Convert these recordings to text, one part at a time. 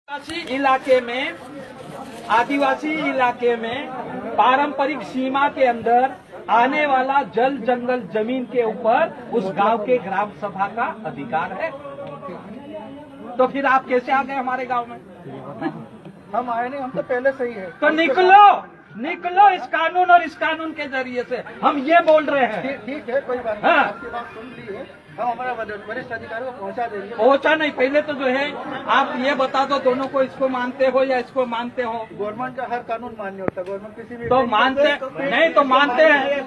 आदिवासी इलाके में पारंपरिक सीमा के अंदर आने वाला जल जंगल जमीन के ऊपर उस गांव के ग्राम सभा का अधिकार है। तो फिर आप कैसे आ गए हमारे गांव में? हम आए नहीं, हम तो पहले से ही है। तो निकलो इस कानून और इस कानून के जरिए से हम ये बोल रहे हैं। ठीक है, कोई बात नहीं। हाँ। आपकी बात सुन ली है, हम हमारा वरिष्ठ अधिकारी को पहुंचा देंगे। पहुंचा नहीं, पहले तो जो है आप ये बता दो दोनों को, इसको मानते हो या इसको मानते हो? गवर्नमेंट का हर कानून मान्य होता है। गवर्नमेंट किसी भी तो मानते नहीं तो मानते हैं,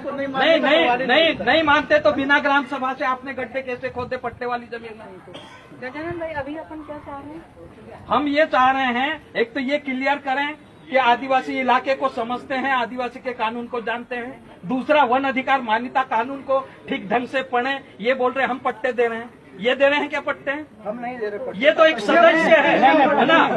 नहीं मानते तो बिना ग्राम सभा से आपने गड्ढे कैसे खोदे पट्टे वाली जमीन में? गजानन भाई, अभी अपन क्या चाह रहे हैं? हम ये चाह रहे हैं, एक तो ये क्लियर करें कि आदिवासी इलाके को समझते हैं, आदिवासी के कानून को जानते हैं। दूसरा, वन अधिकार मान्यता कानून को ठीक ढंग से पढ़ें। ये बोल रहे हैं हम पट्टे दे रहे हैं, ये दे रहे हैं क्या पट्टे? हम नहीं दे रहे। ये तो एक सदस्य है ना।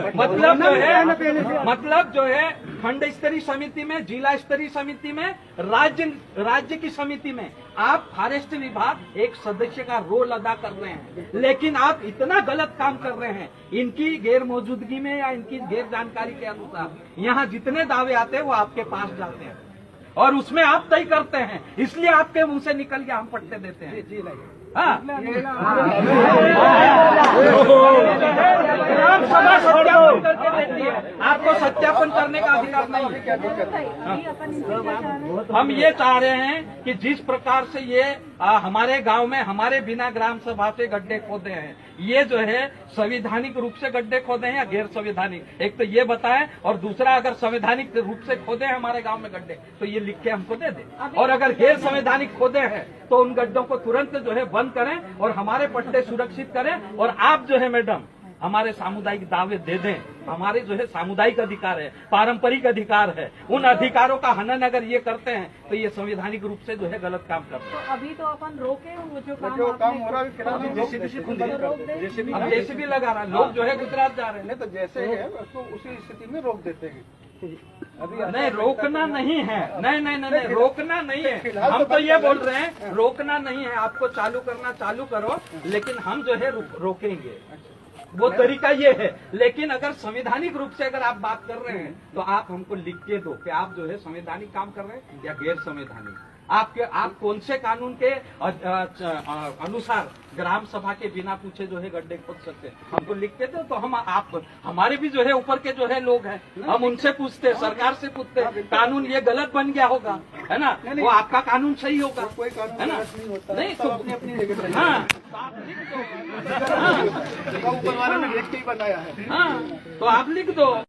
मतलब जो है खंड स्तरीय समिति में, जिला स्तरीय समिति में, राज्य की समिति में आप फॉरेस्ट विभाग एक सदस्य का रोल अदा कर रहे हैं, लेकिन आप इतना गलत काम कर रहे हैं। इनकी गैर मौजूदगी में या इनकी गैर जानकारी के अनुसार यहाँ जितने दावे आते हैं वो आपके पास जाते हैं और उसमें आप तय करते हैं, इसलिए आपके मुंह से निकल के हम पट्टे देते हैं। जी नहीं। हाँ। ग्राम सभा सत्यापन करके देती है, आपको सत्यापन करने का अधिकार नहीं है। अभी अपन इनसे क्या चाह रहे हैं? हम ये चाह रहे हैं कि जिस प्रकार से ये हमारे गांव में हमारे बिना ग्राम सभा से गड्ढे खोदे हैं, ये जो है संवैधानिक रूप से गड्ढे खोदे हैं या गैर संवैधानिक, एक तो ये बताएं, और दूसरा अगर संवैधानिक रूप से खोदे हैं हमारे गांव में गड्ढे तो ये लिख के हमको दे दें, और अगर गैर संवैधानिक खोदे हैं तो उन गड्ढों को तुरंत जो है बंद करें और हमारे पट्टे सुरक्षित करें। और आप जो है मैडम हमारे सामुदायिक दावे दे दें। हमारे जो है सामुदायिक अधिकार है, पारंपरिक अधिकार है, उन अधिकारों का हनन अगर ये करते हैं तो ये संवैधानिक रूप से जो है गलत काम करते हैं। तो अभी तो अपन रोके वो जो काम हो रहा है फिलहाल अब जेसीबी लगा रहा है, लोग जो है गुजरात जा रहे हैं। नहीं तो जैसे है उसको उसी स्थिति में रोक देते हैं। अभी नहीं, रोकना नहीं है। नहीं, रोकना नहीं है। हम तो ये बोल रहे हैं रोकना नहीं है, आपको चालू करना चालू करो, लेकिन हम जो है रोकेंगे, वो तरीका ये है। लेकिन अगर संवैधानिक रूप से अगर आप बात कर रहे हैं तो आप हमको लिख के दो कि आप जो है संवैधानिक काम कर रहे हैं या गैर संवैधानिक। आप कौन से कानून के अनुसार ग्राम सभा के बिना पूछे जो है गड्ढे खोद सकते हैं, हमको लिख के दो। तो हम हमारे भी जो है ऊपर के जो है लोग हैं, हम उनसे पूछते, सरकार से पूछते, कानून ये गलत बन गया होगा, है ना, वो आपका कानून सही होगा, कोई कानून है ना? नहीं होता, नहीं सब तो अपनी जगह पे। हाँ, तो आप लिख दो। ऊपर वाले ने लिख के ही बनाया है। हाँ, तो आप लिख दो।